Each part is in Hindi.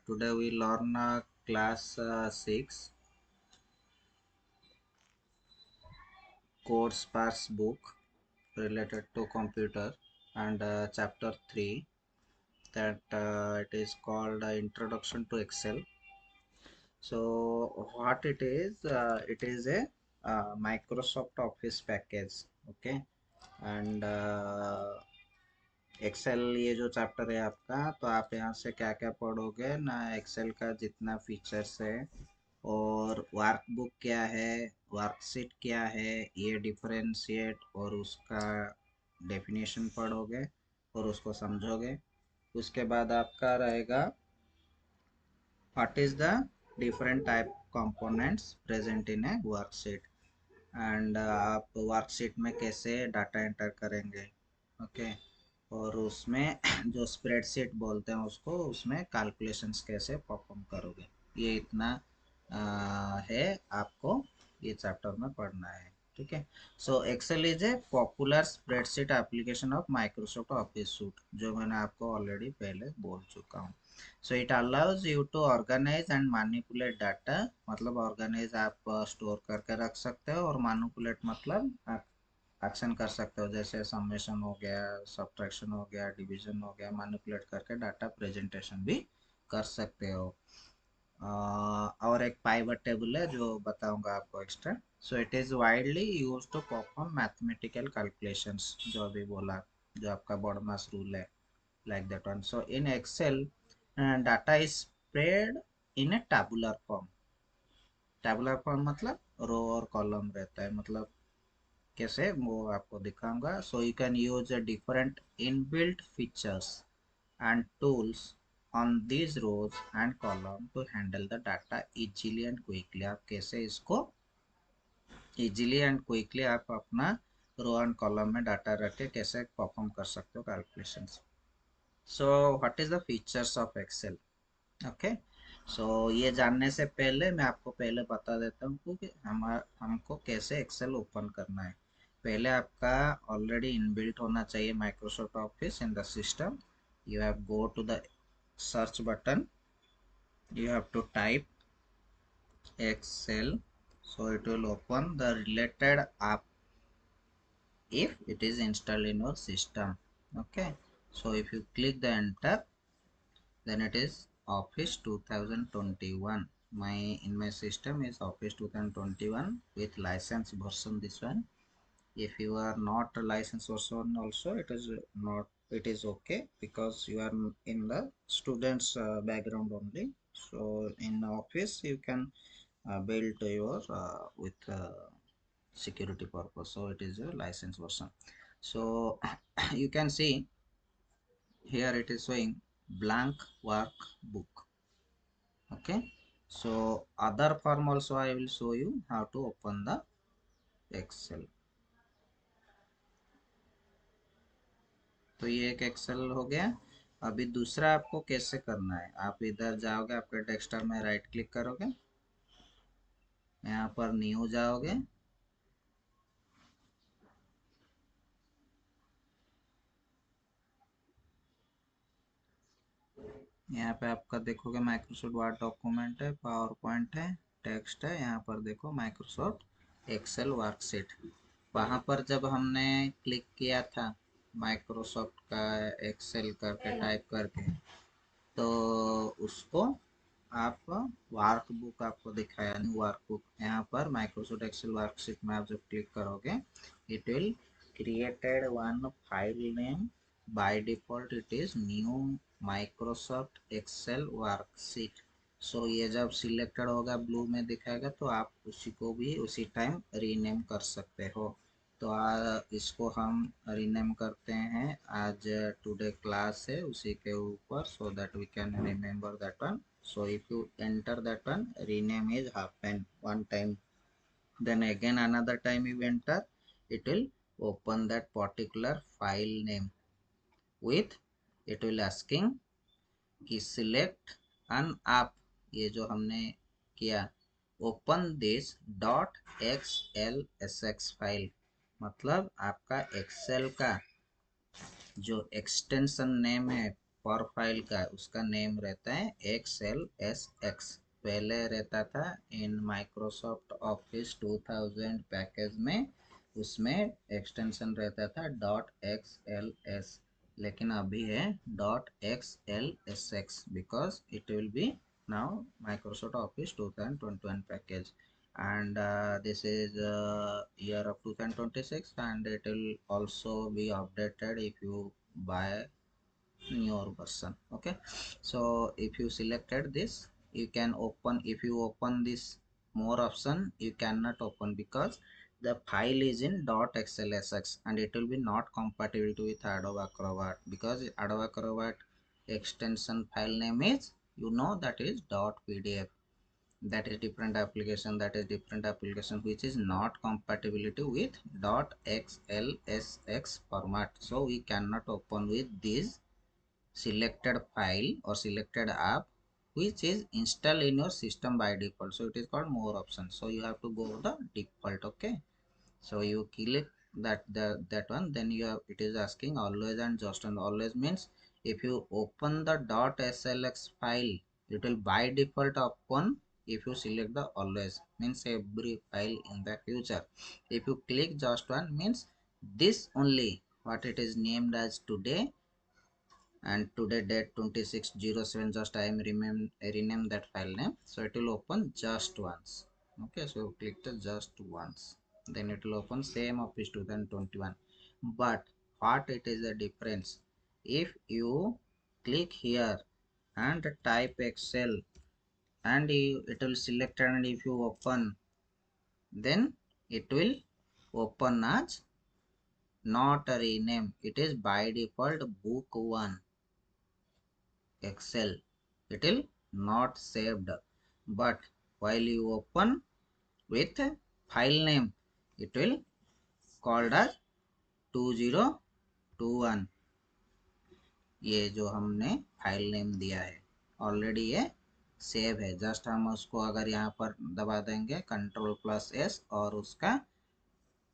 Today we learn class 6 course parts book related to computer and chapter 3 that it is called Introduction to Excel. So what it is a Microsoft Office package. Okay, and Excel ये जो चैप्टर है आपका, तो आप यहाँ से क्या क्या पढ़ोगे ना, एक्सेल का जितना फीचर्स है और वर्कबुक क्या है, वर्कशीट क्या है, ये डिफरेंशिएट और उसका डेफिनेशन पढ़ोगे और उसको समझोगे। उसके बाद आपका रहेगा what is the different type components present in a worksheet and आप वर्कशीट में कैसे डाटा एंटर करेंगे। ओके, और उसमें जो स्प्रेडशीट बोलते हैं उसको, उसमें कैलकुलेशंस कैसे परफॉर्म करोगे। ये इतना है आपको ये चैप्टर में पढ़ना है। ठीक है। So Excel is a popular spreadsheet application of Microsoft Office suite, जो मैंने आपको ऑलरेडी पहले बोल चुका हूँ। So it allows you to organise and manipulate data. मतलब ऑर्गेनाइज आप स्टोर करके रख सकते हो और मैनिपुलेट मतलब एक्शन कर सकते हो, जैसे समेशन हो गया, सब्ट्रैक्शन हो गया, डिवीजन हो गया, मैनिपुलेट करके डाटा प्रेजेंटेशन भी कर सकते हो। और एक पाइवट टेबल है जो बताऊंगा आपको extra. So it is widely use to perform mathematical calculations, जो अभी बोला, जो आपका बॉडमास रूल है, like that one. So in Excel, data is spread in a tabular form. tabular form मतलब रो और कॉलम रहता है। मतलब कैसे, वो आपको दिखाऊंगा। सो you can use different inbuilt features and tools on these rows and column to handle the data easily and quickly। आप कैसे इसको easily and quickly आप अपना रो एंड कॉलम में डाटा रख के कैसे परफॉर्म कर सकते हो calculations. So what is the features of Excel. Okay, so ये जानने से पहले मैं आपको पहले बता देता हूँ कि हमको कैसे एक्सेल ओपन करना है। पहले आपका ऑलरेडी इनबिल्ट होना चाहिए Microsoft Office in the system. You have go to the search button, you have to type Excel, so it will open the related app if it is installed in your system. Okay, so if you click the enter, then it is Office 2021. My in my system is Office 2021 with license version, this one. If you are not a license version also, it is not, it is okay, because you are in the students background only. So in office you can build your with security purpose, so it is a license version. So you can see here it is showing blank workbook. Okay, so other form also I will show you how to open the Excel. तो ये एक एक्सेल हो गया। अभी दूसरा आपको कैसे करना है, आप इधर जाओगे, आपके डेस्कटॉप में राइट क्लिक करोगे, यहाँ पर न्यू जाओगे, यहाँ पे आपका देखोगे माइक्रोसॉफ्ट वर्ड डॉक्यूमेंट है, पावर पॉइंट है, टेक्स्ट है। यहाँ पर देखो माइक्रोसॉफ्ट एक्सेल वर्कशीट। वहाँ पर जब हमने क्लिक किया था माइक्रोसॉफ्ट का एक्सेल करके टाइप करके, तो उसको आप वर्कबुक आपको दिखाया, न्यू वर्कबुक। यहाँ पर माइक्रोसॉफ्ट एक्सेल वर्कशीट में आप जब क्लिक करोगे, it will created one file name. By default it is new Microsoft Excel worksheet. So ये जब सिलेक्टेड होगा, ब्लू में दिखाएगा, तो आप उसी को भी उसी टाइम रीनेम कर सकते हो। तो इसको हम रीनेम करते हैं, आज टुडे क्लास है उसी के ऊपर, so that we can remember that one. So if you enter that one, rename is happened one time, then again another time you enter, it will open that particular file name with, it will asking कि select an app, ये जो हमने किया, open this dot xlsx file. मतलब आपका एक्सेल का जो एक्सटेंशन नेम है पर फाइल का उसका नेम रहता है XLSX। पहले रहता था इन माइक्रोसॉफ्ट ऑफिस 2000 पैकेज में, उसमें एक्सटेंशन रहता था .xls, लेकिन अभी है .xlsx because it will be now Microsoft Office 2021 package, and this is year of 2026, and it will also be updated if you buy newer version. Okay, so if you selected this, you can open. If you open this more option, you cannot open because the file is in .xlsx and it will be not compatible with Adobe Acrobat, because Adobe Acrobat extension file name is, you know, that is .pdf. That is different application, that is different application which is not compatibility with .xlsx format, so we cannot open with this selected file or selected app which is installed in your system by default. So it is called more options, so you have to go the default. Okay, so you click that one, then you have, it is asking always and just, and always means if you open the .slx file, it will by default open. If you select the always, means every file in the future. If you click just one, means this only what it is named as today, and today date 26/07, just I am rename that file name, so it will open just once. Okay, so click the just once, then it will open same Office 2021. But what it is the difference, if you click here and type Excel, and it will select, and if you open, then it will open as not a rename, it is by default book 1 Excel, it will not saved. But while you open with file name, it will called as 2021, ये जो हमने फाइल नेम दिया है ऑलरेडी ये सेव है। जस्ट हम उसको अगर यहाँ पर दबा देंगे Ctrl+S और उसका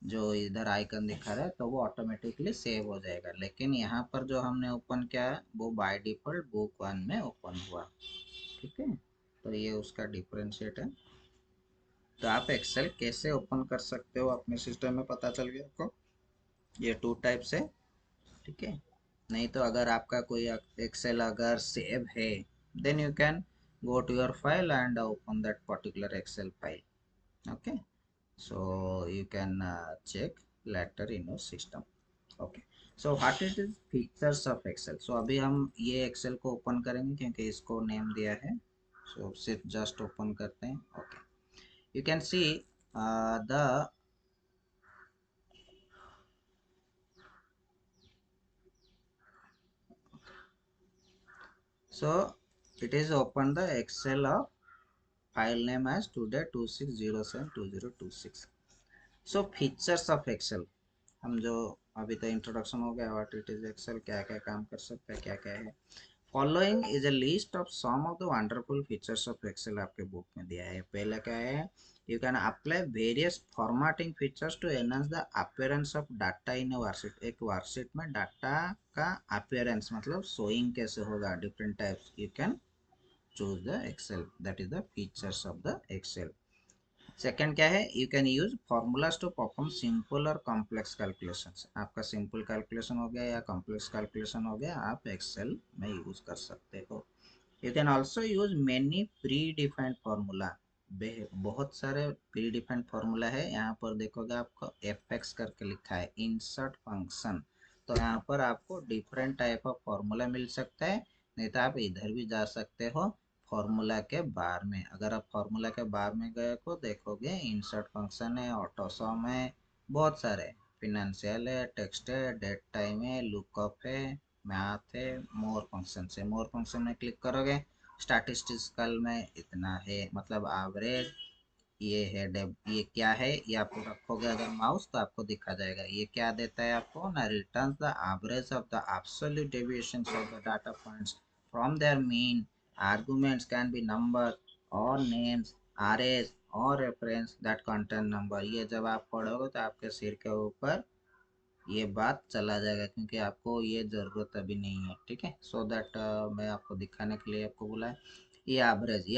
जो इधर आइकन दिखा रहा है, तो वो ऑटोमेटिकली सेव हो जाएगा। लेकिन यहाँ पर जो हमने ओपन किया है वो बाय डिफॉल्ट बुक 1 में ओपन हुआ। ठीक है, तो ये उसका डिफरेंशिएट है। तो आप एक्सेल कैसे ओपन कर सकते हो अपने सिस्टम में, पता चल गया आपको। ये टू टाइप से, ठीक है। नहीं तो अगर आपका कोई एक्सेल अगर सेव है, then you can go to your file and open that particular Excel file. Okay, so you can check later in your system. Okay, so what is the features of Excel? So अभी हम ये Excel को ओपन करेंगे क्योंकि इसको नेम दिया है। so सिर्फ जस्ट ओपन करते हैं। okay, you can see the so it is open the Excel of file name as today 26/07/2026. so features of Excel, हम जो अभी तो इंट्रोडक्शन हो गया व्हाट इट इज एक्सेल, क्या क्या काम कर सकता है, क्या क्या है। Following is a list of some of the wonderful features of Excel, आपके बुक में दिया है। पहला क्या है, you can apply various formatting features to enhance the appearance of data in a worksheet. एक वर्कशीट में डाटा का अपीयरेंस मतलब शोइंग कैसे होगा, different types, you can choose the Excel, that is the features of the Excel. Second क्या है, you can use formulas to perform simple और कॉम्प्लेक्स कैलकुलेशंस। आपका सिंपल कैलकुलेशन हो गया या कॉम्प्लेक्स कैलकुलेशन हो गया, आप एक्सेल में यूज कर सकते हो। You can also use many pre defined formula, बहुत सारे प्री डिफाइंड फार्मूला है। यहाँ पर देखोगे आपको एफएक्स करके लिखा है इंसर्ट फंक्शन, तो यहाँ पर आपको डिफरेंट टाइप ऑफ फार्मूला मिल सकता है। नहीं तो आप इधर भी जा सकते हो फॉर्मूला के बार में। अगर आप फॉर्मूला के बार में गए को देखोगे इंसर्ट फंक्शन है, ऑटोसम है, बहुत सारे, फिनेंशियल है, टेक्स्ट है, डेट टाइम है, लुकअप है, मैथ है, मोर फंक्शन से। मोर फंक्शन में क्लिक करोगे, स्टैटिस्टिकल में इतना है, मतलब एवरेज, ये है ये क्या है, ये आपको रखोगे अगर माउस तो आपको दिखा जाएगा। ये क्या देता है आपको ना, return the average of the absolute deviations of the data points from there mean. Arguments can be number और नेम्स, arrays और रेफरेंस दैट कंटेन नंबर। ये जब आप पढ़ोगे तो आपके सिर के ऊपर ये बात चला जाएगा, क्योंकि आपको ये ज़रूरत अभी नहीं है। ठीक है, सो दैट मैं आपको दिखाने के लिए आपको बोला है। ये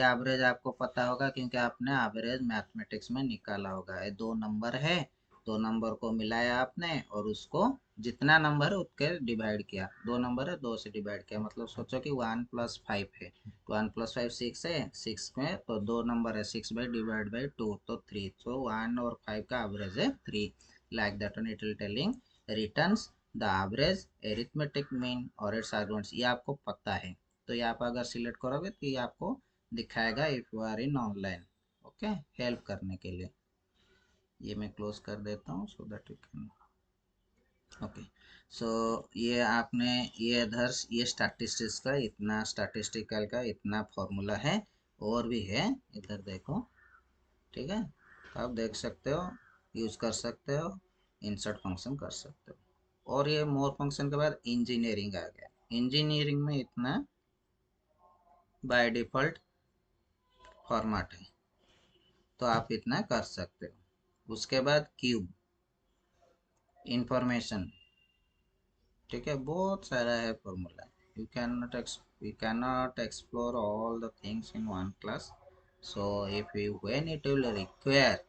एवरेज आपको पता होगा, क्योंकि आपने एवरेज मैथमेटिक्स में निकाला होगा। ये दो नंबर है, दो नंबर को मिलाया आपने और उसको जितना नंबर है उसके डिवाइड किया। दो नंबर है, दो से डिवाइड किया, मतलब सोचो कि 1+5 है, 1+5 6 है, 6 में तो दो नंबर है, 6/डिवाइड बाई 2 तो 3, तो 1 और 5 का एवरेज है 3। Like that one it will telling returns the average arithmetic mean और इट्स आर्गुमेंट्स। ये आपको पता है, तो ये आप अगर सिलेक्ट करोगे तो ये आपको दिखाएगा if you are in online. Okay, help करने के लिए ये मैं क्लोज कर देता हूँ so that you can. Okay, so ये आपने ये इधर ये स्टैटिस्टिक्स का इतना, स्टैटिस्टिकल का इतना फॉर्मूला है, और भी है इधर देखो। ठीक है, तो आप देख सकते हो, यूज कर सकते हो, इंसर्ट फंक्शन कर सकते हो। और ये मोर फंक्शन के बाद इंजीनियरिंग आ गया। इंजीनियरिंग में इतना बाय डिफॉल्ट फॉर्मेट है, तो आप इतना कर सकते हो। उसके बाद क्यूब इंफॉर्मेशन। ठीक है, बहुत सारा है formula. You can not explore all the things in one class, so if you when it will require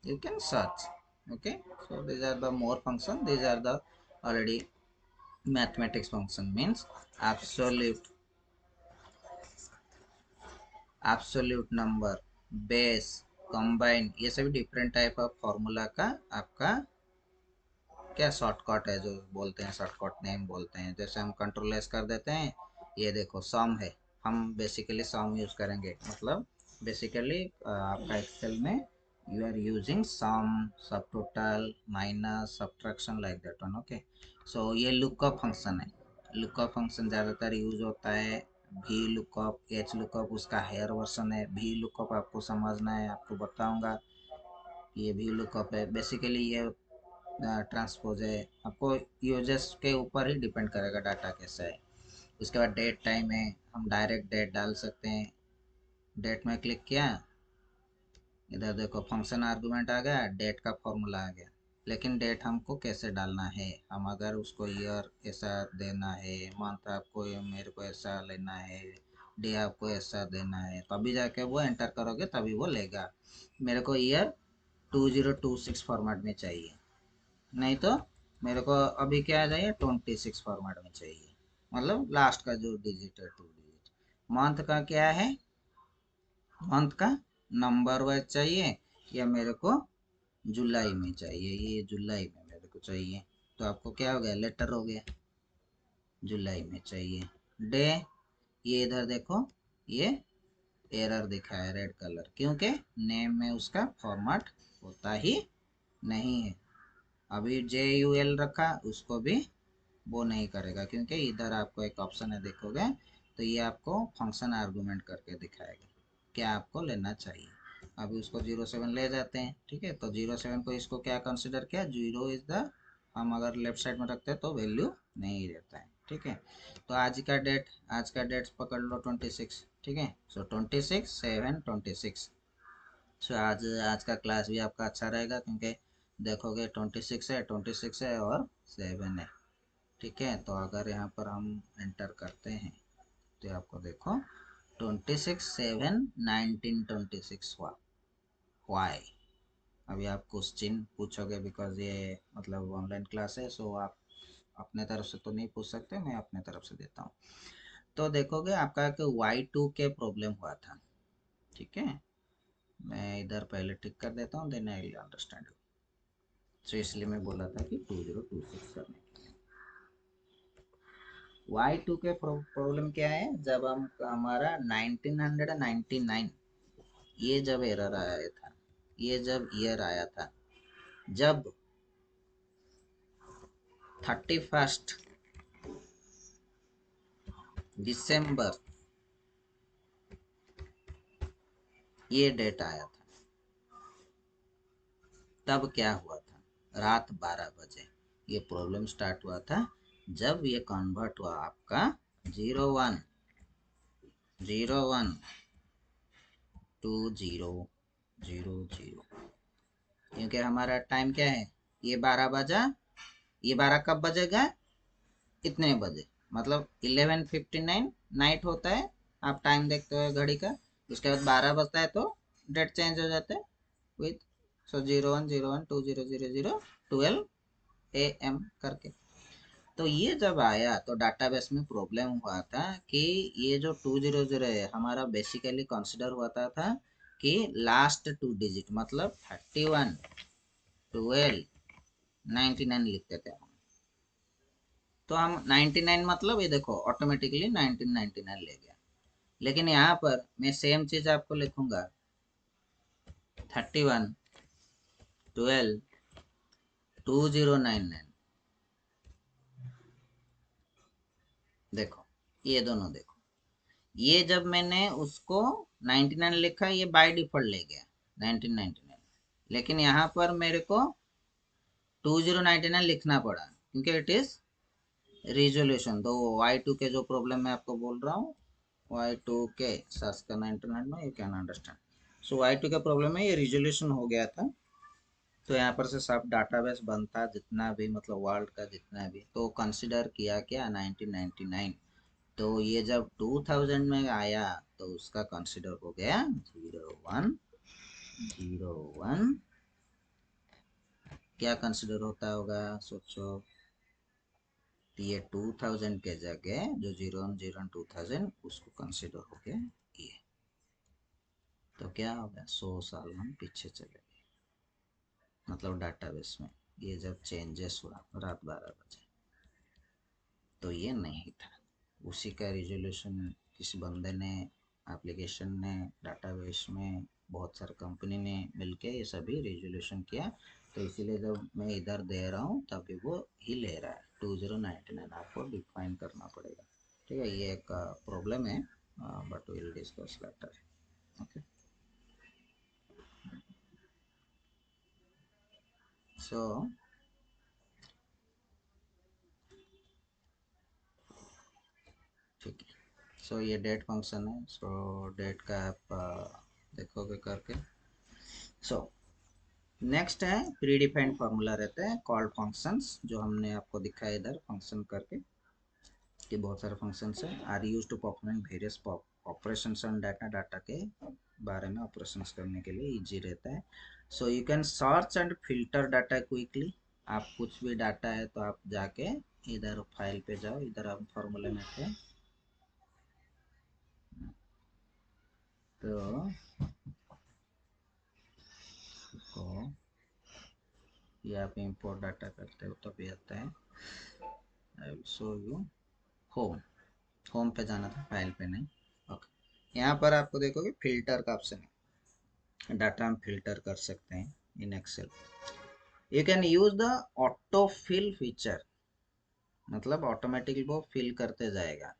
you can search। okay, so these are the more function, these are the already mathematics function means absolute absolute number, base, combine, ये सभी डिफरेंट टाइप ऑफ फॉर्मूला का आपका क्या शॉर्टकट है, जो बोलते हैं शॉर्टकट नेम बोलते हैं। जैसे हम कंट्रोल एस कर देते हैं, ये देखो सम है, हम बेसिकली सम यूज करेंगे, मतलब बेसिकली आपका एक्सेल में you are using sum, subtotal, minus, subtraction, like that one. Okay, so ये लुकअप फंक्शन है। लुकअप फंक्शन ज़्यादातर यूज होता है। भी लुकअप, एच लुकअप उसका हायर वर्सन है। भी लुकअप आपको समझना है, आपको बताऊंगा। ये भी लुकअप है, बेसिकली ये ट्रांसपोज है। आपको यूजर्स के ऊपर ही डिपेंड करेगा डाटा कैसा है। उसके बाद डेट टाइम है, हम डायरेक्ट डेट डाल सकते हैं। डेट में क्लिक किया, इधर देखो फंक्शन आर्गुमेंट आ गया, डेट का फॉर्मूला आ गया। लेकिन डेट हमको कैसे डालना है, हम अगर उसको ईयर ऐसा देना है, मंथ आपको मेरे को ऐसा लेना है, डे आपको ऐसा देना है, तभी जाके वो एंटर करोगे तभी वो लेगा। मेरे को ईयर 2026 फॉर्मेट में चाहिए, नहीं तो मेरे को अभी क्या चाहिए, 26 फॉर्मेट में चाहिए, मतलब लास्ट का जो डिजिट है 2 डिजिट। मंथ का क्या है, मंथ का नंबर वाइज चाहिए, या मेरे को जुलाई में चाहिए, ये जुलाई में मेरे को चाहिए, तो आपको क्या हो गया, लेटर हो गया, जुलाई में चाहिए। डे, ये इधर देखो, ये एरर दिखा है रेड कलर, क्योंकि नेम में उसका फॉर्मेट होता ही नहीं है। अभी JUL रखा, उसको भी वो नहीं करेगा, क्योंकि इधर आपको एक ऑप्शन है देखोगे, तो ये आपको फंक्शन आर्गुमेंट करके दिखाएगा क्या आपको लेना चाहिए। अभी उसको 07 ले जाते हैं। ठीक है, तो 07 को इसको क्या कंसिडर किया, जीरो इज द, हम अगर लेफ्ट साइड में रखते हैं तो वैल्यू नहीं रहता है। ठीक है, तो आज का डेट पकड़ लो 26। ठीक है, सो 26/7/26। सो आज का क्लास भी आपका अच्छा रहेगा, क्योंकि देखोगे 26 है और 7 है। ठीक है, तो अगर यहाँ पर हम एंटर करते हैं, तो आपको देखो 26/7/1926 हुआ। वाई, अभी आप क्वेश्चन पूछोगे, बिकॉज ये मतलब ऑनलाइन क्लास है, सो आप अपने तरफ से तो नहीं पूछ सकते, मैं अपने तरफ से देता हूँ। तो देखोगे आपका कि Y2 के प्रॉब्लम हुआ था। ठीक है, मैं इधर पहले टिक कर देता हूँ, देन आई विल अंडरस्टैंड। सो इसलिए मैं बोला था कि 2026 करने। Y2 के प्रॉब्लम क्या है, जब हम हमारा 1999, ये जब एरर आया था, ये जब ईयर आया था, जब 31 दिसंबर ये डेट आया था, तब क्या हुआ था, रात 12 बजे ये प्रॉब्लम स्टार्ट हुआ था। जब ये कन्वर्ट हुआ आपका 01/01/2000, क्योंकि हमारा टाइम क्या है, ये 12 बजा ये 12 कब बजेगा? इतने बजे, मतलब 11:59 नाइट होता है, आप टाइम देखते हो घड़ी का। उसके बाद 12 बजता है तो डेट चेंज हो जाता है विथ, सो 01012000 12 AM करके। तो ये जब आया तो डाटाबेस में प्रॉब्लम हुआ था कि ये जो 200 है हमारा बेसिकली कंसिडर हुआ था कि लास्ट 2 डिजिट मतलब 31 12 99 लिखते थे हम। तो हम 99 मतलब ये देखो ऑटोमेटिकली 1999 ले गया। लेकिन यहाँ पर मैं सेम चीज आपको लिखूंगा 31 12 2099। देखो ये दोनों देखो, ये जब मैंने उसको 99 लिखा ये बाय डिफॉल्ट ले गया 1999। लेकिन यहाँ पर मेरे को 2099 लिखना पड़ा क्योंकि इट इज रिजोल्यूशन। तो Y2K जो प्रॉब्लम मैं आपको बोल रहा हूँ, Y2K सर्च करना इंटरनेट में, you can understand. So Y2K problem में ये रिजोल्यूशन हो गया था। तो यहाँ पर से सब डाटाबेस बनता जितना भी मतलब वर्ल्ड का जितना भी, तो कंसिडर किया क्या 1999। तो ये जब 2000 में आया तो उसका कंसिडर हो गया 0101। क्या कंसिडर होता होगा सोचो। ये 2000 के जगह जो 0101 2000 उसको कंसिडर हो गया ये। तो क्या हो गया 100 साल हम पीछे चले गए, मतलब डाटाबेस में ये जब चेंजेस हुआ रात 12 बजे। तो ये नहीं था, उसी का रिजोल्यूशन किसी बंदे ने, एप्लीकेशन ने, डाटाबेस में बहुत सारे कंपनी ने मिलके ये सभी रिजोल्यूशन किया। तो इसीलिए जब मैं इधर दे रहा हूँ तभी वो ही ले रहा है 2099, आपको डिफाइन करना पड़ेगा। ठीक है, ये एक प्रॉब्लम है, but will discuss later. Okay, so ठीक है। सो ये डेट फंक्शन है, सो डेट का आप देखोगे करके। सो नेक्स्ट है प्री डिफाइंड फार्मूला रहता है कॉल्ड फंक्शंस, जो हमने आपको दिखाया इधर फंक्शन करके कि बहुत सारे फंक्शंस है are use to perform various operations on data. Data के बारे में ऑपरेशंस करने के लिए इजी रहता है। So you can search and filter data quickly. आप कुछ भी डाटा है तो आप जाके इधर फाइल पे जाओ, इधर आप फार्मूले में थे तो को ये आप इंपोर्ट डाटा करते हो तभी आता है। I will show you. Home, home पे जाना था, फाइल पे नहीं। ओके, यहाँ पर आपको देखोगे फिल्टर का ऑप्शन है, डाटा हम फिल्टर कर सकते हैं in Excel. You can use the auto fill feature, मतलब ऑटोमेटिकली वो फिल करते जाएगा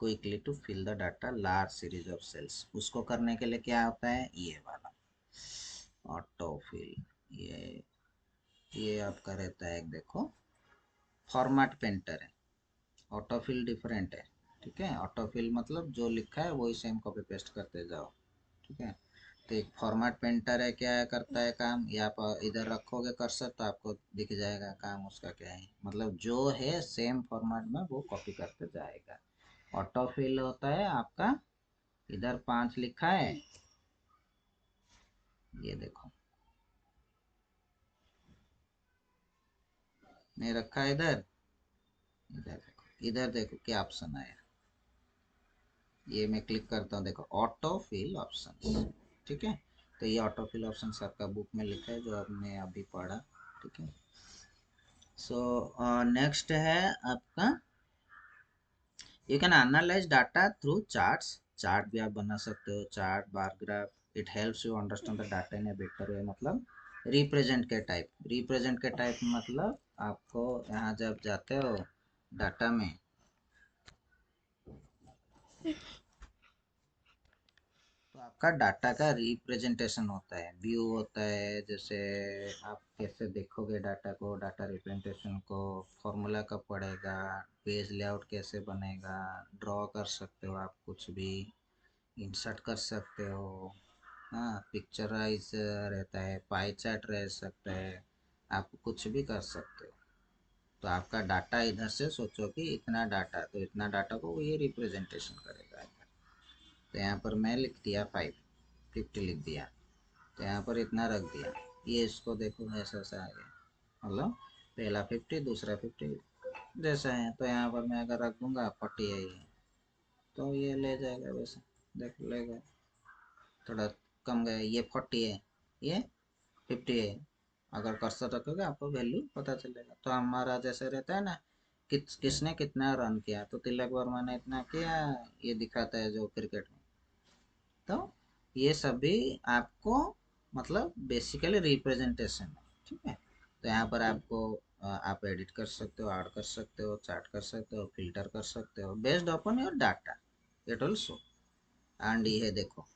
quickly to fill the data large series of cells. उसको करने के लिए क्या होता है ये वाला ऑटो फिल। ये आपका रहता है एक, देखो फॉर्मेट पेंटर है, ऑटोफिल डिफरेंट है। ठीक है, ऑटोफिल मतलब जो लिखा है वही सेम कॉपी पेस्ट करते जाओ। ठीक है, तो एक फॉर्मेट पेंटर है, क्या है करता है काम, या आप इधर रखोगे कर्सर तो आपको दिख जाएगा काम उसका क्या है, मतलब जो है सेम फॉर्मेट में वो कॉपी करते जाएगा। ऑटोफिल होता है आपका, इधर 5 लिखा है, ये देखो नहीं रखा है इधर, इधर देखो क्या ऑप्शन आया। ये मैं क्लिक करता हूँ, देखो ऑटो फिल ऑप्शंस। ठीक है, तो ये ऑटो फिल ऑप्शंस आपका बुक में लिखा है जो आपने अभी पढ़ा। ठीक है, सो नेक्स्ट है आपका you can analyse data through charts. Chart भी आप बना सकते हो, chart bar graph. It helps you understand the data in a better way, मतलब रिप्रेजेंट के टाइप। रिप्रेजेंट के टाइप मतलब आपको यहाँ जब जाते हो डाटा में, तो आपका डाटा का रिप्रेजेंटेशन होता है, व्यू होता है, जैसे आप कैसे देखोगे डाटा को, डाटा रिप्रेजेंटेशन को, फॉर्मूला कब पड़ेगा, पेज लेआउट कैसे बनेगा, ड्रॉ कर सकते हो आप कुछ भी, इंसर्ट कर सकते हो। हाँ, पिक्चराइज रहता है, पाई चार्ट रह सकता है, आप कुछ भी कर सकते हो। तो आपका डाटा इधर से सोचो कि इतना डाटा, तो इतना डाटा को ये रिप्रेजेंटेशन करेगा। तो यहाँ पर मैं लिख दिया 50 लिख दिया, तो यहाँ पर इतना रख दिया। ये इसको देखो ऐसा ऐसा आ गया, मतलब पहला 50 दूसरा 50 जैसा है। तो यहाँ पर मैं अगर रख दूंगा 40 है ये, तो ये ले जाएगा वैसे, देख लेगा थोड़ा कम गया, ये 40 है ये 50 है। अगर कर्सर रखोगे आपको वैल्यू पता चलेगा। तो हमारा जैसे रहता है ना, किसने कितना रन किया, तो तिलक वर्मा ने इतना किया, ये दिखाता है जो क्रिकेट में। तो ये सभी आपको मतलब बेसिकली रिप्रेजेंटेशन है, ठीक है। तो यहाँ पर आपको आप एडिट कर सकते हो, ऐड कर सकते हो, चार्ट कर सकते हो, फिल्टर कर सकते हो based upon your data, it will show. And ये देखो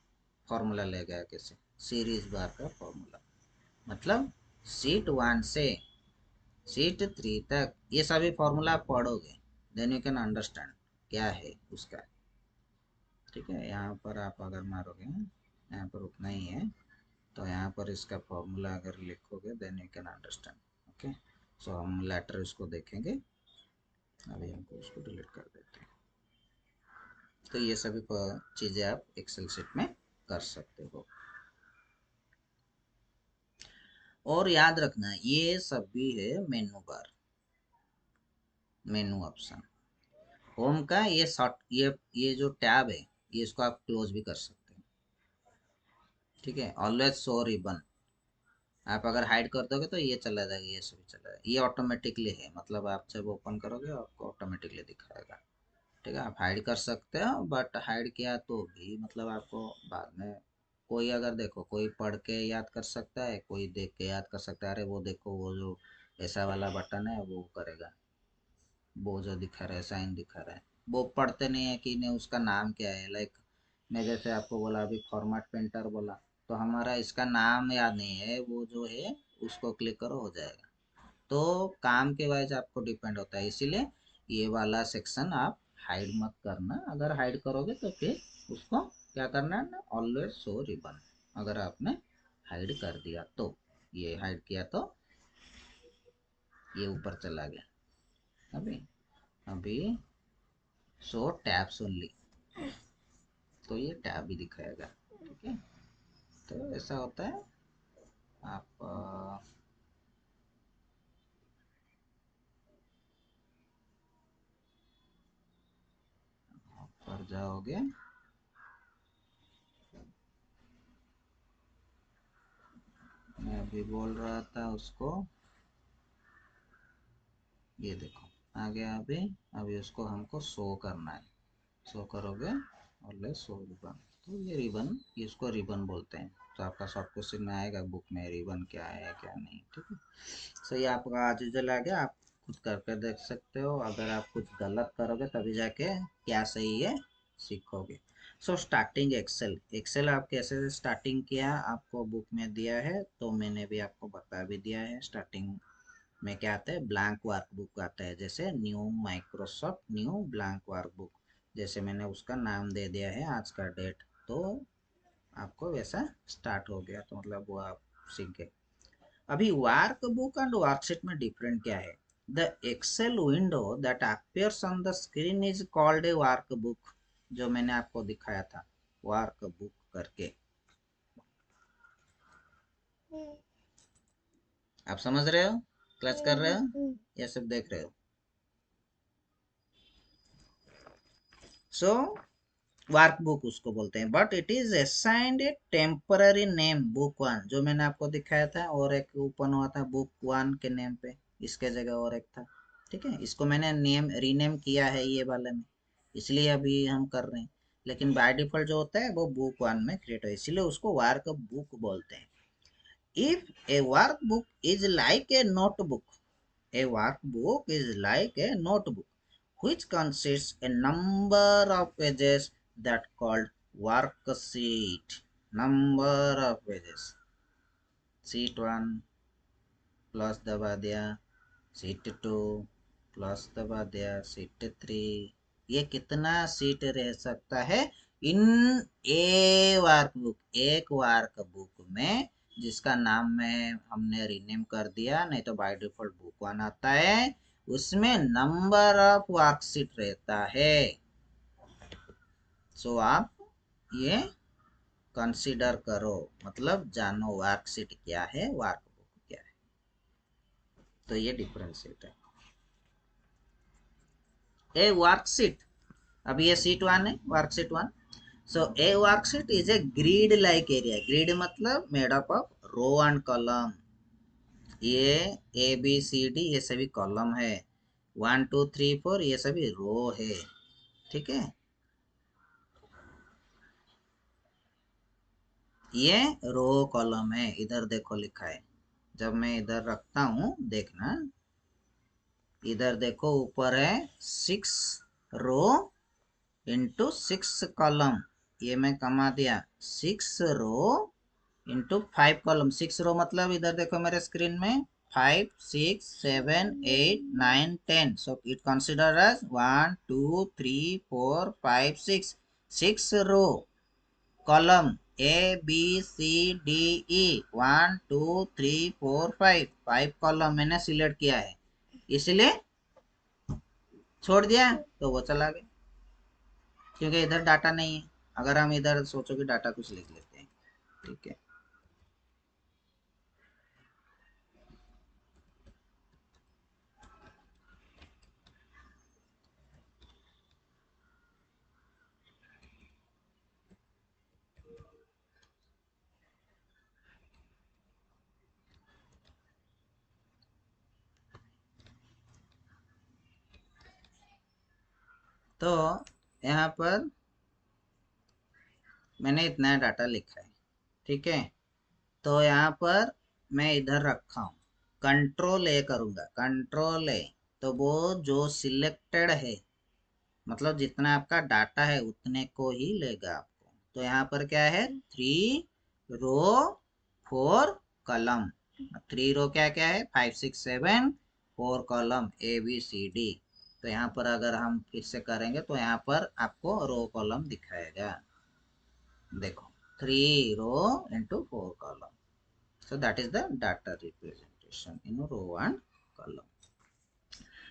फॉर्मूला ले गया कैसे, सीरीज बार का फॉर्मूला, मतलब सीट 1 से सीट 3 तक ये सभी फॉर्मूला आप पढ़ोगे, देन यू कैन अंडरस्टैंड क्या है उसका, ठीक है। यहाँ पर आप अगर मारोगे, यहाँ पर उतना ही है, तो यहाँ पर इसका फॉर्मूला अगर लिखोगे then you can understand, okay. So हम लेटर इसको देखेंगे, अभी हमको उसको डिलीट कर देते हैं। तो ये सभी चीज़ें आप एक्सेल शीट में कर सकते हो। और याद रखना ये सभी है मेनू बार, मेनू ऑप्शन। होम का ये शॉर्ट, ये जो टैब है, ये इसको आप क्लोज भी कर सकते हैं, ठीक है। ऑलवेज शो रिबन, आप अगर हाइड कर दोगे तो ये चला जाएगा, ये सभी चला जाएगा, ये ऑटोमेटिकली है, मतलब आप जब ओपन करोगे आपको ऑटोमेटिकली दिखाएगा, ठीक है। आप हाइड कर सकते हो, बट हाइड किया तो भी मतलब आपको बाद में, कोई अगर देखो कोई पढ़ के याद कर सकता है, कोई देख के याद कर सकता है, अरे वो देखो वो जो ऐसा वाला बटन है वो करेगा, वो जो दिखा रहा है साइन दिखा रहा है, वो पढ़ते नहीं है कि नहीं उसका नाम क्या है। लाइक मैं जैसे आपको बोला अभी फॉर्मेट पेंटर बोला, तो हमारा इसका नाम याद नहीं है, वो जो है उसको क्लिक करो हो जाएगा। तो काम के वाइज आपको डिपेंड होता है, इसीलिए ये वाला सेक्शन आप हाइड मत करना। अगर हाइड करोगे तो फिर उसको क्या करना है ना, ऑलवेज शो रिबन। अगर आपने हाइड कर दिया तो, ये हाइड किया तो ये ऊपर चला गया। अभी अभी शो टैब्स ओनली, तो ये टैब भी दिखाएगा, ठीक है। तो ऐसा होता है। आप पर जाओगे, मैं अभी बोल रहा था उसको, ये देखो आ गया अभी। अभी उसको हमको शो करना है, शो करोगे और शो रिबन, तो ये रिबन, इसको रिबन बोलते हैं। तो आपका शॉर्ट क्वेश्चन में आएगा बुक में रिबन क्या है क्या नहीं, ठीक है। सो ये आपका आज यूजल आ गया, आप खुद करके देख सकते हो। अगर आप कुछ गलत करोगे तभी जाके क्या सही है सीखोगे। सो स्टार्टिंग एक्सेल, एक्सेल आप कैसे स्टार्टिंग किया आपको बुक में दिया है, तो मैंने भी आपको बता भी दिया है। स्टार्टिंग में क्या आता है, ब्लैंक वर्कबुक आता है, जैसे new Microsoft new blank workbook, जैसे मैंने उसका नाम दे दिया है आज का डेट, तो आपको वैसा स्टार्ट हो गया, तो मतलब वो आप सीख गए। अभी वर्कबुक एंड वर्कशीट में डिफरेंट क्या है, the Excel window that appears on the screen is called a workbook, जो मैंने आपको दिखाया था वर्कबुक करके, आप समझ रहे हो, क्लच कर रहे हो, ये सब देख रहे हो। सो वर्कबुक उसको बोलते हैं, but it is assigned A temporary name book one, जो मैंने आपको दिखाया था, और एक ओपन हुआ था बुक वन के नेम पे, इसके जगह और एक था, ठीक है। इसको मैंने नेम रीनेम किया है ये वाले में, इसलिए अभी हम कर रहे हैं। लेकिन बाय डिफॉल्ट जो होता है वो बुक वन में क्रिएट है, इसीलिए उसको वर्क बुक बोलते हैं। If A work book is like a notebook, a workbook is like a notebook which consists a number of pages that called worksheet. Number of pages. Sheet 1 plus दबा दिया, sheet 2 plus दबा दिया, sheet 3। ये कितना सीट रह सकता है इन ए वर्कबुक, एक वर्कबुक में, जिसका नाम में हमने रीनेम कर दिया, नहीं तो बाय डिफॉल्ट बुक वन आता है, उसमें नंबर ऑफ वर्कशीट रहता है। सो आप ये कंसीडर करो, मतलब जानो वर्कशीट क्या है, वर्कबुक क्या है। तो ये डिफरेंशिएट है। ए वर्कशीट, अब ये शीट वन है, worksheet one. So a worksheet is a grid like area. Grid मतलब made up of row and column. ये ए बी सी डी ये सभी कॉलम है, 1 2 3 4 ये सभी रो है। ठीक है, ये रो कॉलम है। इधर देखो लिखा है, जब मैं इधर रखता हूं देखना, इधर देखो ऊपर है 6 रो इंटू 6 कॉलम। ये मैं कमा दिया 6 रो इंटू 5 कॉलम। 6 रो मतलब इधर देखो मेरे स्क्रीन में 5 6 7 8 9 10। So it consider as 1 2 3 4 5 6, 6 row column A B C D E, 1 2 3 4 5, 5 column मैंने सिलेक्ट किया है, इसलिए छोड़ दिया तो वो चला गया, क्योंकि इधर डाटा नहीं है। अगर हम इधर सोचो कि डाटा कुछ लिख लेते हैं। ठीक है, तो यहाँ पर मैंने इतना डाटा लिखा है। ठीक है, तो यहाँ पर मैं इधर रखा हूँ, कंट्रोल ए करूँगा, कंट्रोल ए। तो वो जो सिलेक्टेड है, मतलब जितना आपका डाटा है उतने को ही लेगा आपको। तो यहाँ पर क्या है, 3 रो 4 कॉलम। 3 रो क्या क्या है, 5 6 7, 4 column A B C D. तो यहाँ पर अगर हम फिर से करेंगे तो यहाँ पर आपको रो कॉलम दिखाएगा। देखो 3 रो into 4 column. So that is the data representation in row and column.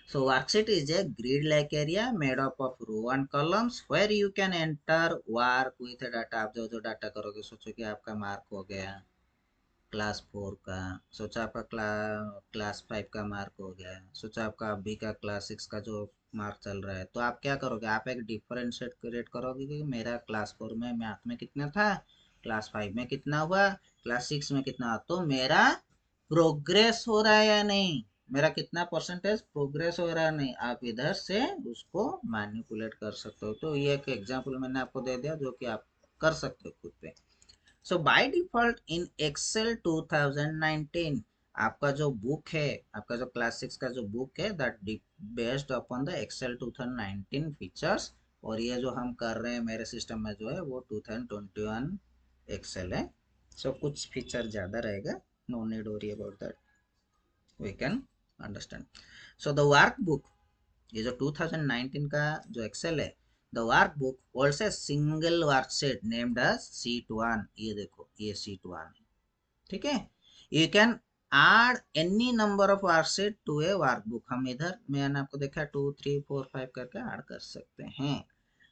So worksheet is a grid-like area made up of row and columns where you can enter work with data. आप जो जो डाटा करोगे, सोचो कि आपका मार्क हो गया क्लास 4 का, सोचा आपका क्लास 5 का मार्क हो गया, सोचा आपका अभी का क्लास 6 का जो मार्क चल रहा है, तो आप क्या करोगे, आप एक डिफरेंशिएट क्रिएट करोगे कि मेरा क्लास 4 में मैथ में कितना था, क्लास 5 में कितना हुआ, क्लास 6 में कितना हुआ, तो मेरा प्रोग्रेस हो रहा है या नहीं, मेरा कितना परसेंटेज प्रोग्रेस हो रहा है नहीं, आप इधर से उसको मैनिपुलेट कर सकते हो। तो ये एक एग्जांपल मैंने आपको दे दिया जो कि आप कर सकते हो खुद पे। सो बाय डिफॉल्ट इन एक्सेल 2019, आपका जो बुक है, आपका जो क्लास 6 का जो बुक है, that based upon the Excel 2019 features. और ये जो हम कर रहे हैं मेरे सिस्टम में जो है वो 2021 एक्सेल है। सो कुछ फीचर ज़्यादा रहेगा, no need worry about that, we can understand. So the workbook, ये जो 2019 का जो एक्सेल है, the workbook holds a single worksheet named as sheet 1। ये देखो ये शीट 1 है। ठीक है, you can add any number of worksheet to a workbook. हम इधर मैंने आपको देखा 2 3 4 5 करके ऐड कर सकते हैं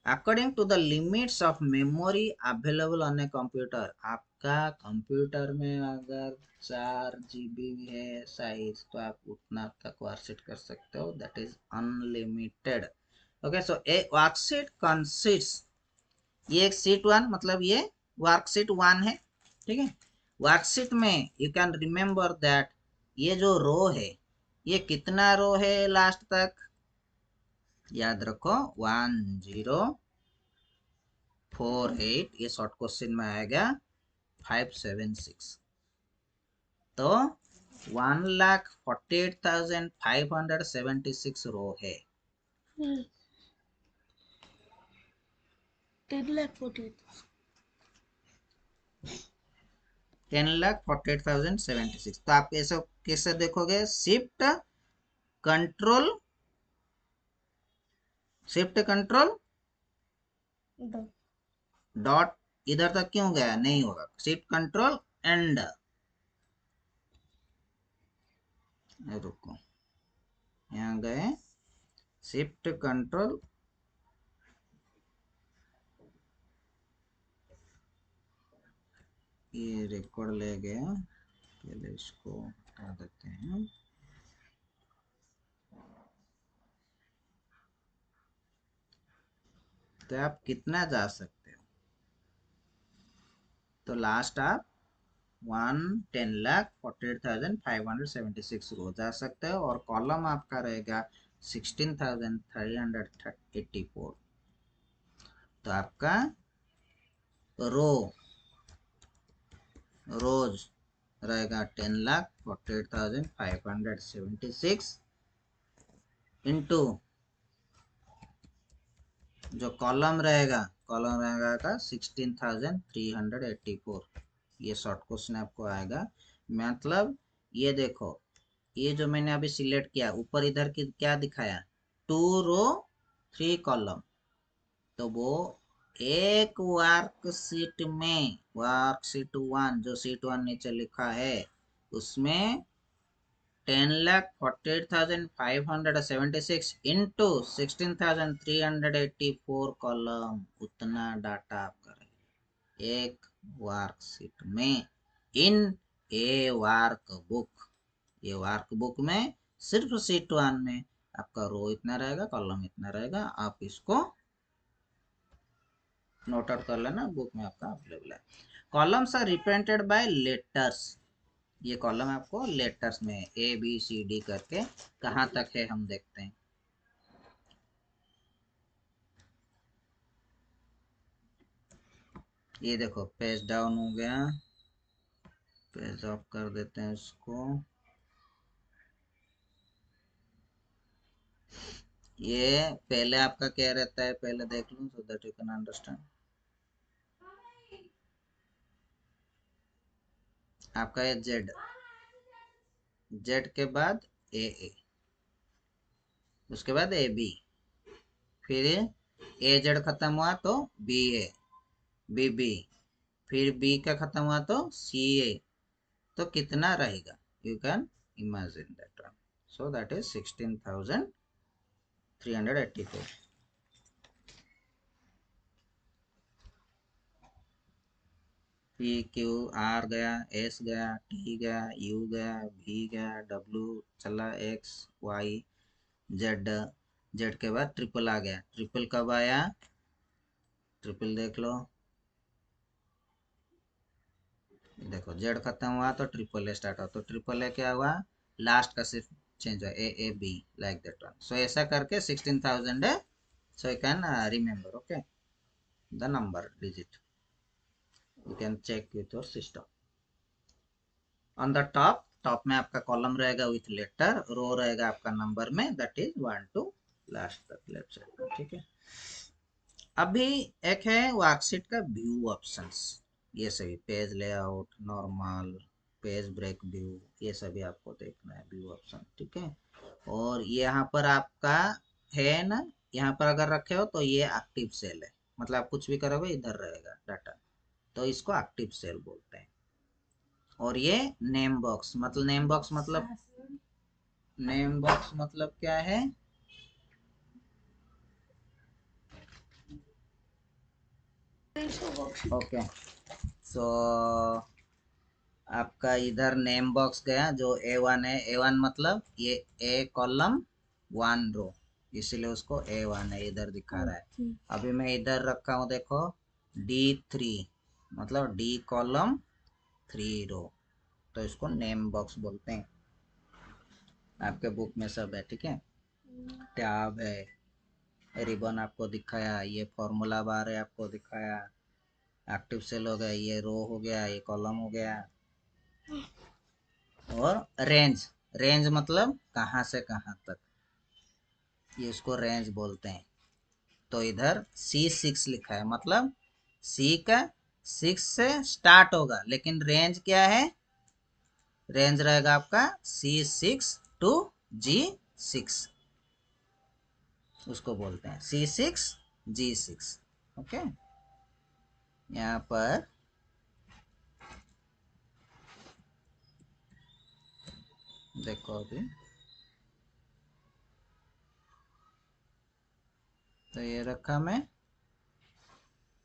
according to the limits of memory available on a computer. आपका कंप्यूटर में अगर 4 GB है साइज, तो आप उतना तक वर्कशीट कर सकते हो, that is unlimited. Okay, so a worksheet consist, ये एक शीट 1 मतलब ये वर्कशीट 1 है। ठीक है, वर्कशीट में यू कैन रिमेंबर दैट ये जो रो है, ये कितना रो है लास्ट तक, याद रखो 1048, ये शॉर्ट क्वेश्चन में आएगा 576। तो 1,48,576 रो है। 10,48,076। तो आप ऐसे कैसे देखोगे, कंट्रोल शिफ्ट कंट्रोल डॉट, इधर तक क्यों गया, नहीं होगा, शिफ्ट कंट्रोल एंड, रुको यहाँ गए, शिफ्ट कंट्रोल ये रिकॉर्ड ले गया, पहले इसको हटा देते हैं। तो आप कितना जा सकते हो, तो लास्ट आप 110,48,576 रो जा सकते हो, और कॉलम आपका रहेगा 16,384। तो आपका रो रोज रहेगा 10,48,576 इंटू जो कॉलम रहेगा का 16,384। ये शॉर्ट क्वेश्चन आपको आएगा। मतलब ये देखो, ये जो मैंने अभी सिलेक्ट किया ऊपर, इधर की क्या दिखाया, 2 रो 3 कॉलम, तो वो एक वर्कशीट 1 जो शीट 1 नीचे लिखा है उसमें 10,48,576 इंटू 16,384 कॉलम, उतना डाटा आप करेंगे एक वर्कशीट में, इन ए वर्कबुक। ये वर्कबुक में सिर्फ शीट 1 में आपका रो इतना रहेगा, कॉलम इतना रहेगा। आप इसको नोट आउट कर लेना, बुक में आपका अवेलेबल है। Columns are represented by letters. ये कॉलम आपको लेटर्स में ABCD करके कहाँ तक है हम देखते हैं। ये देखो पेज डाउन हो गया, पेज अप कर देते हैं इसको। ये पहले आपका क्या रहता है, पहले देख लो so that you can understand. आपका ये जेड, जेड के बाद ए, उसके बाद AB, फिर AZ खत्म हुआ तो BA, BB, फिर B का खत्म हुआ तो CA। तो कितना रहेगा, you can imagine that one. So that is 16,384। PQR गया, S गया, T गया, U गया, V गया, W चला, X Y Z। Z के बाद ट्रिपल आ गया। ट्रिपल कब आया, ट्रिपल देख लो, देखो जेड खत्म हुआ तो ट्रिपल ए स्टार्ट हुआ, तो ट्रिपल ए क्या हुआ, लास्ट का सिर्फ चेंज हुआ, A like that one. So ऐसा करके 16,000 है। So you can remember, okay, the number digit, you can check with your system. On the top, top में आपका कॉलम रहेगा विथ लेटर, रो रहेगा आपका नंबर में, दैट इज 1 टू लास्ट तक लेफ्ट साइड, ठीक है। अभी एक है वर्कशीट का व्यू ऑप्शंस। ये सभी page layout, normal, page break view, ये सभी आपको देखना है व्यू ऑप्शन, ठीक है। और यहाँ पर आपका है ना, यहाँ पर अगर रखे हो तो ये एक्टिव सेल है, मतलब आप कुछ भी करोगे इधर रहेगा डाटा, तो इसको एक्टिव सेल बोलते हैं। और ये नेम बॉक्स, मतलब नेम बॉक्स मतलब क्या है, ओके। सो आपका इधर नेम बॉक्स गया जो A1 है, A1 मतलब ये A कॉलम 1 रो, इसीलिए उसको A1 है, इधर दिखा रहा है। अभी मैं इधर रखा हूँ देखो D3, मतलब D कॉलम 3 रो, तो इसको नेम बॉक्स बोलते हैं। आपके बुक में सब है, ठीक है। टैब है, रिबन आपको दिखाया, ये फॉर्मूला बार है आपको दिखाया, एक्टिव सेल हो गया, ये रो हो गया, ये कॉलम हो गया। और रेंज, रेंज मतलब कहाँ से कहाँ तक, ये इसको रेंज बोलते हैं। तो इधर C6 लिखा है, मतलब C का 6 से स्टार्ट होगा, लेकिन रेंज क्या है, रेंज रहेगा आपका C6 to G6, उसको बोलते हैं C6 G6, ओके। यहाँ पर देखो अभी तो ये रखा मैं,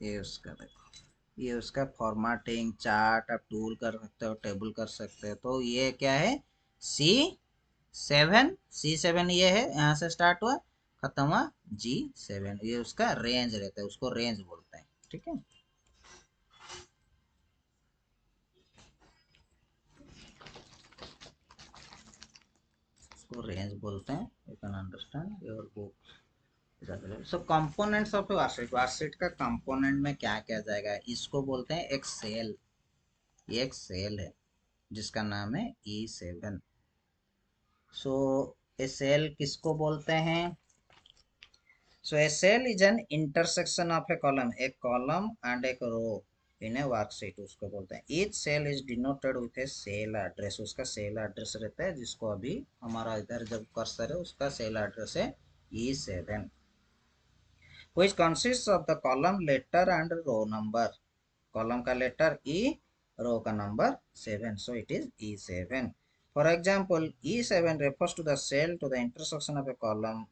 ये उसका देखो, ये उसका फॉर्मेटिंग चार्ट आप टूल कर सकते हो, टेबल कर सकते हो। तो ये क्या है, C7 ये है, यहाँ से स्टार्ट हुआ खत्म हुआ G7, ये उसका रेंज रहता है, उसको रेंज बोलते हैं। ठीक है, उसको रेंज बोलते हैं। You can understand your book. So components of worksheet, worksheet का कंपोनेंट में क्या क्या जाएगा, इसको बोलते हैं एक सेल। ये एक सेल है जिसका नाम है E7। सो ए सेल किसको बोलते हैं, so a cell is an intersection of a column, एक कॉलम एंड एक रो इन ए वर्कशीट, उसको बोलते हैं। Each cell is denoted with a cell address, उसका सेल एड्रेस रहता है, जिसको अभी हमारा इधर जब कर्सर है उसका सेल एड्रेस है E7, which consists of the column letter and row number, column का लेटर E, रो का number 7, so it is E7। For example, E7 refers to the cell to the intersection of a column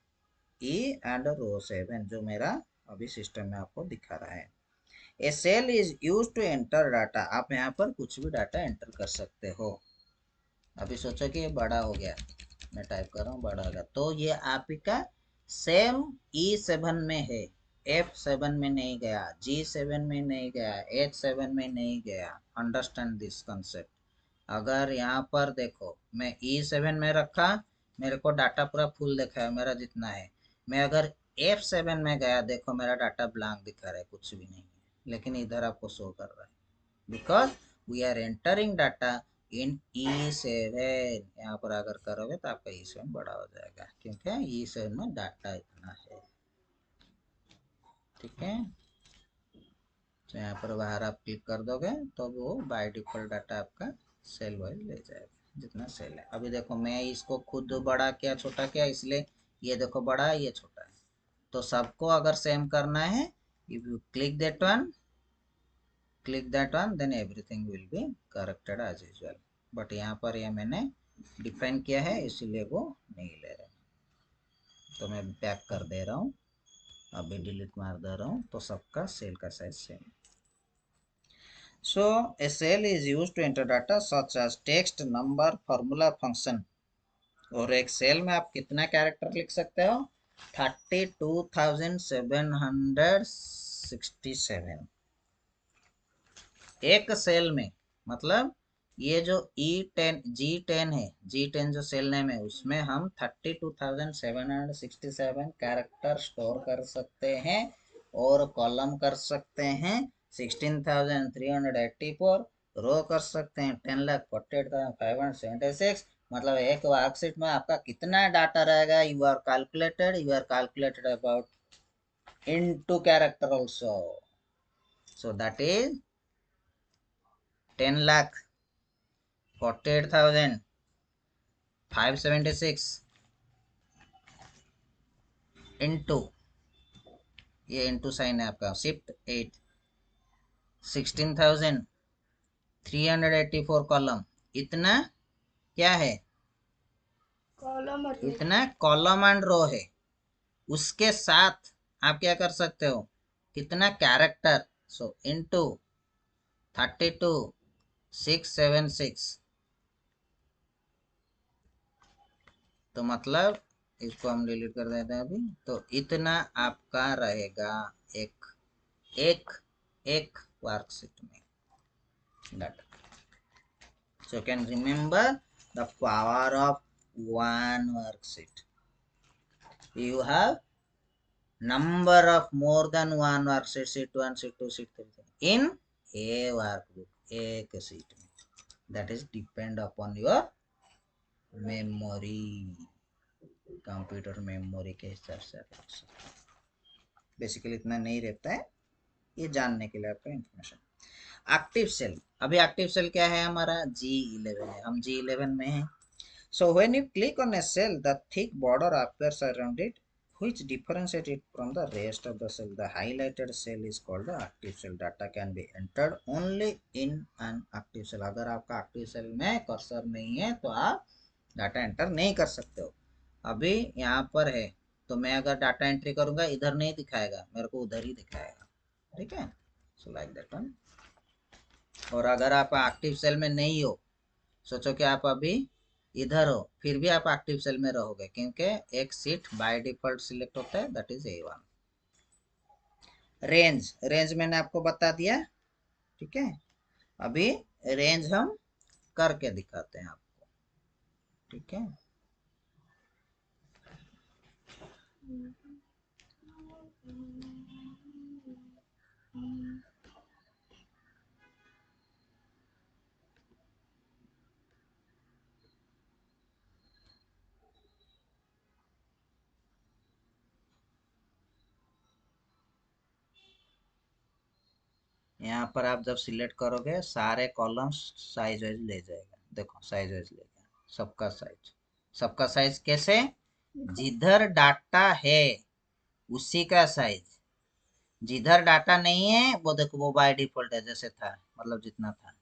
E and row 7, जो मेरा अभी सिस्टम में आपको दिखा रहा है। A cell is use to enter data, आप यहाँ पर कुछ भी डाटा एंटर कर सकते हो। अभी सोचो कि ये बड़ा हो गया, मैं टाइप कर रहा हूँ बड़ा हो गया, तो ये आपका सेम E7 में है, F7 में नहीं गया, G7 में नहीं गया, H7 में नहीं गया। Understand this concept. अगर यहाँ पर देखो मैं E7 में रखा, मेरे को डाटा पूरा फुल दिखा है मेरा जितना है। मैं अगर F7 में गया, देखो मेरा डाटा ब्लैंक दिखा रहा है, कुछ भी नहीं है, लेकिन इधर आपको शो कर रहा है because we are entering data in E7। यहाँ पर अगर करोगे तो आपका E7 बड़ा हो जाएगा, क्योंकि E7 में डाटा इतना है। ठीक है, तो यहाँ पर बाहर आप क्लिक कर दोगे तो वो बाय डिफॉल्ट डाटा आपका सेल वाइज ले जाएगा जितना सेल है। अभी देखो मैं इसको खुद बड़ा किया छोटा किया, इसलिए ये देखो बड़ा है ये छोटा है। तो सबको अगर सेम करना है, if you click that one, then everything will be corrected as usual। But यहाँ पर ये मैंने डिफाइन किया है इसीलिए वो नहीं ले रहे, तो मैं बैक कर दे रहा हूँ, अभी डिलीट मार दे रहा हूँ, तो सबका सेल का size same. So a cell is use to enter data such as text, number, formula, function. और एक सेल में आप कितना कैरेक्टर लिख सकते हो, 32,767 एक सेल में। मतलब ये जो G10 है, G10 जो सेल नेम है, उसमें हम 32,767 कैरेक्टर स्टोर कर सकते हैं और कॉलम कर सकते हैं 16,384, रो कर सकते हैं 10,48,576। मतलब एक वर्कशीट में आपका कितना डाटा रहेगा, you are calculated about into character also. So that is 10,48,576 into, ये इंटू साइन है आपका, शिफ्ट 8, 16,384 कॉलम। इतना क्या है, इतना कॉलम एंड रो है। उसके साथ आप क्या कर सकते हो, कितना कैरेक्टर, सो इंटू 32,676। तो मतलब इसको हम डिलीट कर देते हैं अभी, तो इतना आपका रहेगा एक एक एक वर्कशीट में data. So you can remember the power of one worksheet. You have number of more than one worksheet, sheet 1, sheet 2, sheet 3 in a workbook, एक sheet में। That is depend upon your memory, computer memory के हिसाब से आप रख सकते हैं। बेसिकली इतना नहीं रहता है, ये जानने के लिए आपका इंफॉर्मेशन। एक्टिव सेल, अभी एक्टिव सेल क्या है हमारा, G11 है, हम G11 में हैं। So when you click on a cell, the thick border appears around it, which differentiates it from the rest of the cell. The highlighted cell is called the active cell. Data can be entered only in an active cell. अगर आपका active cell में कर्सर नहीं है तो आप डाटा एंटर नहीं कर सकते हो। अभी यहाँ पर है तो मैं अगर डाटा एंट्री करूंगा इधर नहीं दिखाएगा, मेरे को उधर ही दिखाएगा। ठीक है, सो लाइक दैट वन। और अगर आप एक्टिव सेल में नहीं हो, सोचो कि आप अभी इधर हो, फिर भी आप एक्टिव सेल में रहोगे, क्योंकि एक सीट बाय डिफॉल्ट सिलेक्ट होता है, that is A1। Range, range मैंने आपको बता दिया। ठीक है, अभी रेंज हम करके दिखाते हैं आपको। ठीक है, यहाँ पर आप जब सिलेक्ट करोगे सारे कॉलम्स साइज वाइज ले जाएगा। देखो साइज वाइज ले गया, सबका साइज। सबका साइज कैसे? जिधर डाटा है उसी का साइज, जिधर डाटा नहीं है वो देखो वो बाय डिफॉल्ट है जैसे था, मतलब जितना था।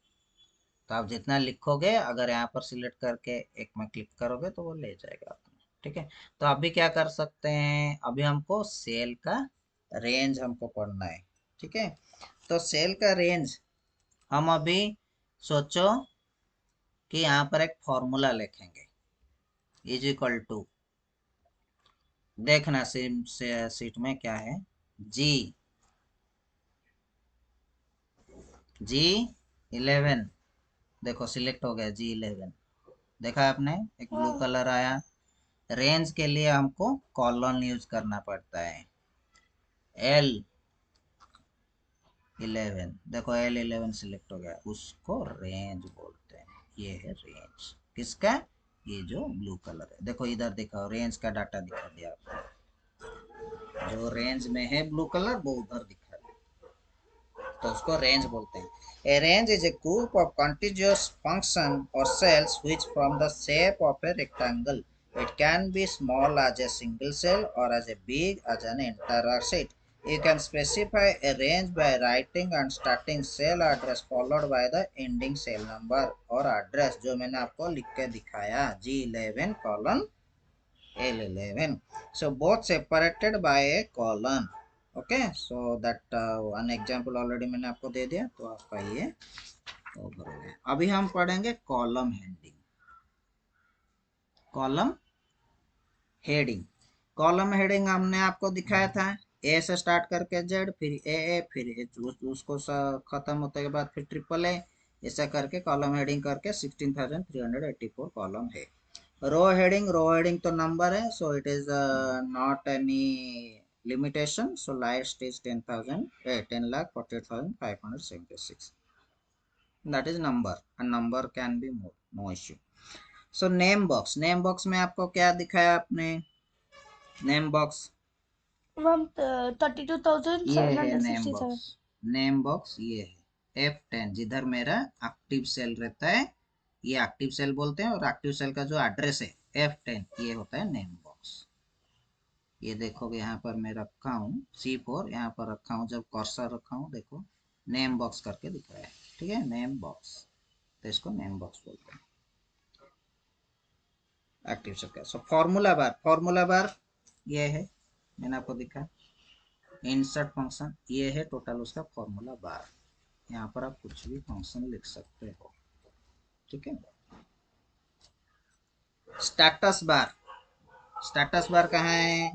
तो आप जितना लिखोगे, अगर यहाँ पर सिलेक्ट करके एक में क्लिक करोगे तो वो ले जाएगा अपना। ठीक है, तो अभी क्या कर सकते हैं, अभी हमको सेल का रेंज हमको पढ़ना है। ठीक है, तो सेल का रेंज हम अभी सोचो कि यहाँ पर एक फॉर्मूला लिखेंगे, इज इक्वल टू, देखना सेम से सीट में क्या है, जी, G11। देखो सिलेक्ट हो गया G11, देखा आपने, एक ब्लू कलर आया। रेंज के लिए हमको कॉलन यूज करना पड़ता है, L11। देखो L11 सिलेक्ट हो गया, उसको रेंज बोलते हैं। ये है रेंज किसका, ये जो ब्लू कलर है, देखो इधर दिखाओ, रेंज का डाटा दिखा दिया आपको। जो रेंज में है ब्लू कलर वो उधर दिखा दिया, तो उसको रेंज बोलते हैं। ए range is a group of contiguous function or cells which form the shape of a rectangle. It can be small as a single cell or as a big as an entire sheet. You can specify a range by writing and starting cell address followed by the ending cell number और address जो मैंने आपको लिख के दिखाया, G11 colon L11, so both separated by a colon। Okay, so that one example already मैंने आपको दे दिया, तो आपका ये ओवर हो गया। अभी हम पढ़ेंगे column heading. Column heading, column heading हमने आपको दिखाया था, ए से स्टार्ट करके जेड, फिर ए फिर एच, उसको खत्म होने के बाद फिर ट्रिपल ए, ऐसा करके कॉलम हेडिंग करके 16,384 कॉलम है। रो हेडिंग, रो हेडिंग तो नंबर है, so it is not any limitation, so last is 10,000, 10,48,576, that is number, and number can be more, no issue। so name box, name box में आपको क्या दिखाया आपने, नेम बॉक्स, 32,767। नेम बॉक्स ये है F10, जिधर मेरा एक्टिव सेल रहता है, ये एक्टिव सेल बोलते हैं, और एक्टिव सेल का जो एड्रेस है F10, ये होता है नेम बॉक्स। ये देखोगे यहाँ पर मैं रखा हूँ C4, यहाँ पर रखा हूँ, जब कर्सर रखा हूँ देखो नेम बॉक्स करके दिख रहा है। ठीक है, नेम बॉक्स, तो इसको नेम बॉक्स बोलते हैं एक्टिव सेल का। So formula bar, formula bar ये है, मैंने आपको दिखा। इंसर्ट फंक्शन ये है टोटल उसका फॉर्मूला बार, यहाँ पर आप कुछ भी फंक्शन लिख सकते हो। ठीक है, स्टेटस बार, स्टेटस बार कहाँ है,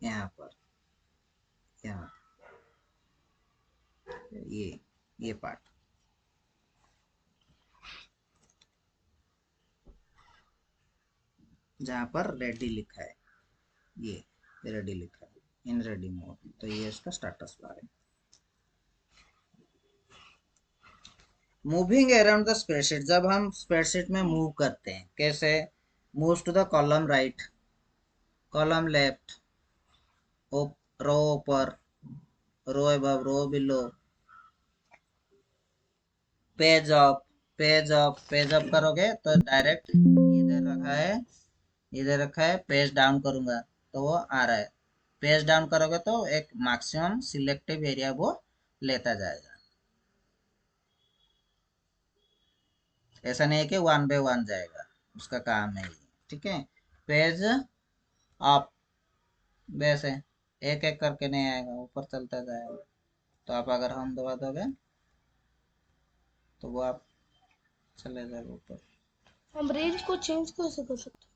यहाँ पर, यहाँ, ये पार्ट, जहाँ पर रेडी लिखा है, ये रेडी लिखा है इन रेडी मोड, तो ये इसका स्टेटस बार है। मूविंग अराउंड द स्प्रेडशीट, जब हम स्प्रेडशीट में मूव करते हैं, कैसे, move to the column right, column left, row ऊपर, row above, row below, page up, page up, page up करोगे तो डायरेक्ट इधर रखा है, इधर रखा है, पेज डाउन करूंगा तो वो आ रहा है। पेज डाउन करोगे तो एक मैक्सिमम सिलेक्टिव एरिया वो लेता जाएगा, ऐसा नहीं है कि वन बाय वन जाएगा, उसका काम है ये। ठीक है, पेज आप वैसे एक एक करके नहीं आएगा, ऊपर चलता जाएगा। तो आप अगर हम दबा दोगे तो वो आप चले जाएगा ऊपर। हम रेंज को चेंज कैसे कर सकते हैं?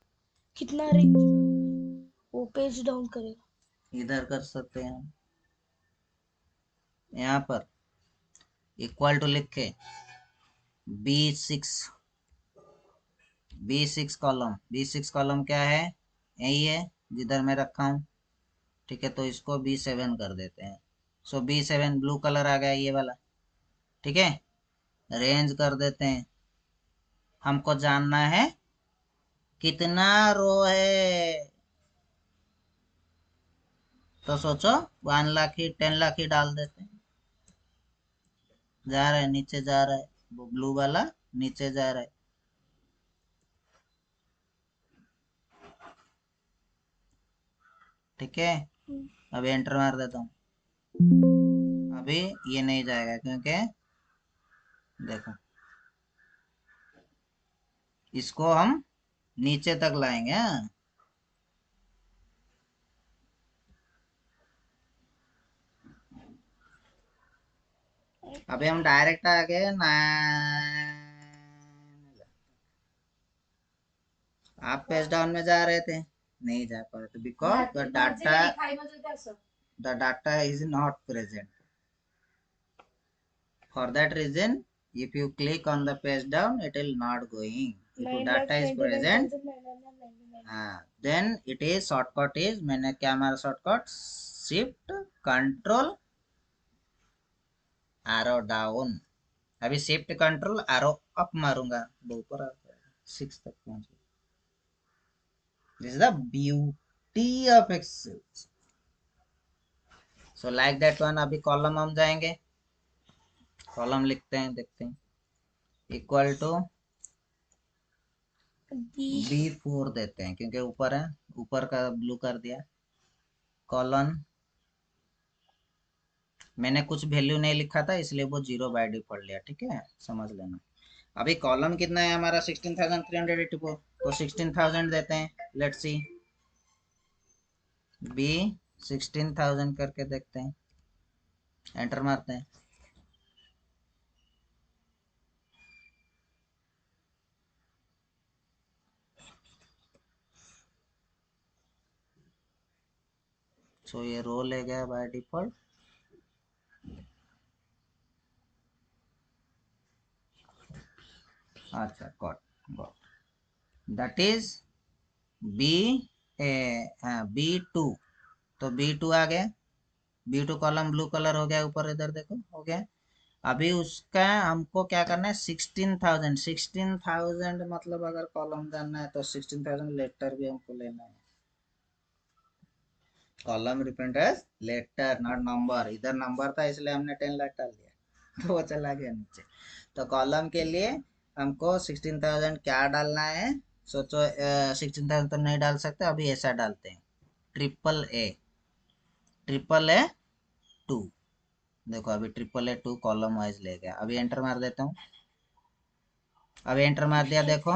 कितना रेंज वो पेज डाउन करेगा? इधर कर सकते हैं हम, यहाँ पर इक्वल टू लिख के B6, B6 कॉलम क्या है, यही है जिधर मैं रखा हूँ। ठीक है, तो इसको B7 कर देते हैं। सो B7 ब्लू कलर आ गया ये वाला। ठीक है, रेंज कर देते हैं। हमको जानना है कितना रो है, तो सोचो 1 लाख ही 10 लाख ही डाल देते हैं। जा रहा है नीचे, जा रहा है वो ब्लू वाला, नीचे जा रहा है। ठीक है, अभी एंटर मार देता हूँ। अभी ये नहीं जाएगा क्योंकि देखो इसको हम नीचे तक लाएंगे। हाँ? अभी हम डायरेक्ट आ गए ना, आप पेज डाउन में जा रहे थे, नहीं जा पा रहे थे because the data is not present. For that reason, if you click on the page down, it will not going. If data is present, then it is shortcut is, मैंने क्या मारा shortcut, shift control arrow down. अभी शिफ्ट कंट्रोल एरो अप मारूंगा, वो ऊपर आ जाएगा, 6 तक पहुंच गया। This is the beauty of Excel. So like that one. अभी कॉलम हम जाएंगे, कॉलम लिखते हैं, देखते हैं। इक्वल टू B4 देते हैं क्योंकि ऊपर है, ऊपर का ब्लू कर दिया। कॉलन, मैंने कुछ वैल्यू नहीं लिखा था इसलिए वो 0 बाय डिफॉल्ट लिया। ठीक है, समझ लेना। अभी कॉलम कितना है हमारा, 16,384, तो 16,000 देते हैं। लेट्स सी, बी 16,000 करके देखते हैं, एंटर मारते हैं। सो ये रो ले गया बाय डिफॉल्ट। अच्छा, got got, that is B B2। तो B2 आ गया, B2 कॉलम ब्लू कलर हो गया ऊपर, इधर देखो हो गया। अभी उसका हमको क्या करना है, 16,000 मतलब अगर कॉलम जानना है तो 16,000 लेटर भी हमको लेना है। Column represent as letter not number, इधर नंबर था इसलिए हमने 10 लाख डाल दिया तो वो चला गया नीचे। तो कॉलम के लिए हमको 16,000 क्या डालना है, सोचो। 16,000 तो नहीं डाल सकते, अभी ऐसा डालते हैं, ट्रिपल ए 2। देखो अभी ट्रिपल ए 2 कॉलम वाइज ले गया। अभी एंटर मार देता हूँ, अभी एंटर मार दिया देखो,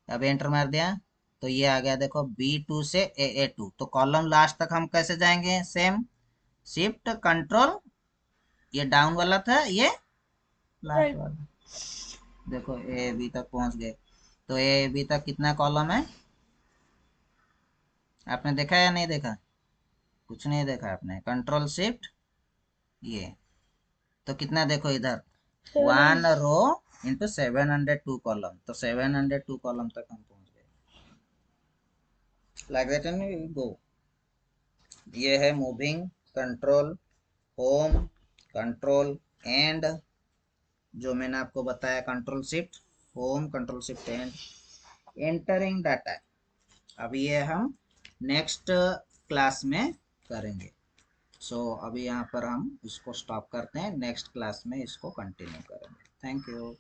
अभी एंटर मार दिया तो ये आ गया देखो, B2 से A2। तो कॉलम लास्ट तक हम कैसे जाएंगे, सेम शिफ्ट कंट्रोल, ये डाउन वाला था, ये लास्ट वाला। देखो ए बी तक पहुंच गए। तो ए बी तक कितना कॉलम है, आपने देखा या नहीं देखा, कुछ नहीं देखा आपने। कंट्रोल शिफ्ट ये, तो कितना देखो इधर, 1 रो इंटू 702 कॉलम, तो 702 कॉलम तक हम पहुंच गए। Like that and go. ये है moving, control, home, control and, जो मैंने आपको बताया control shift home, control shift and entering data. अब ये हम नेक्स्ट क्लास में करेंगे। सो अभी यहाँ पर हम इसको स्टॉप करते हैं, नेक्स्ट क्लास में इसको कंटिन्यू करेंगे। Thank you.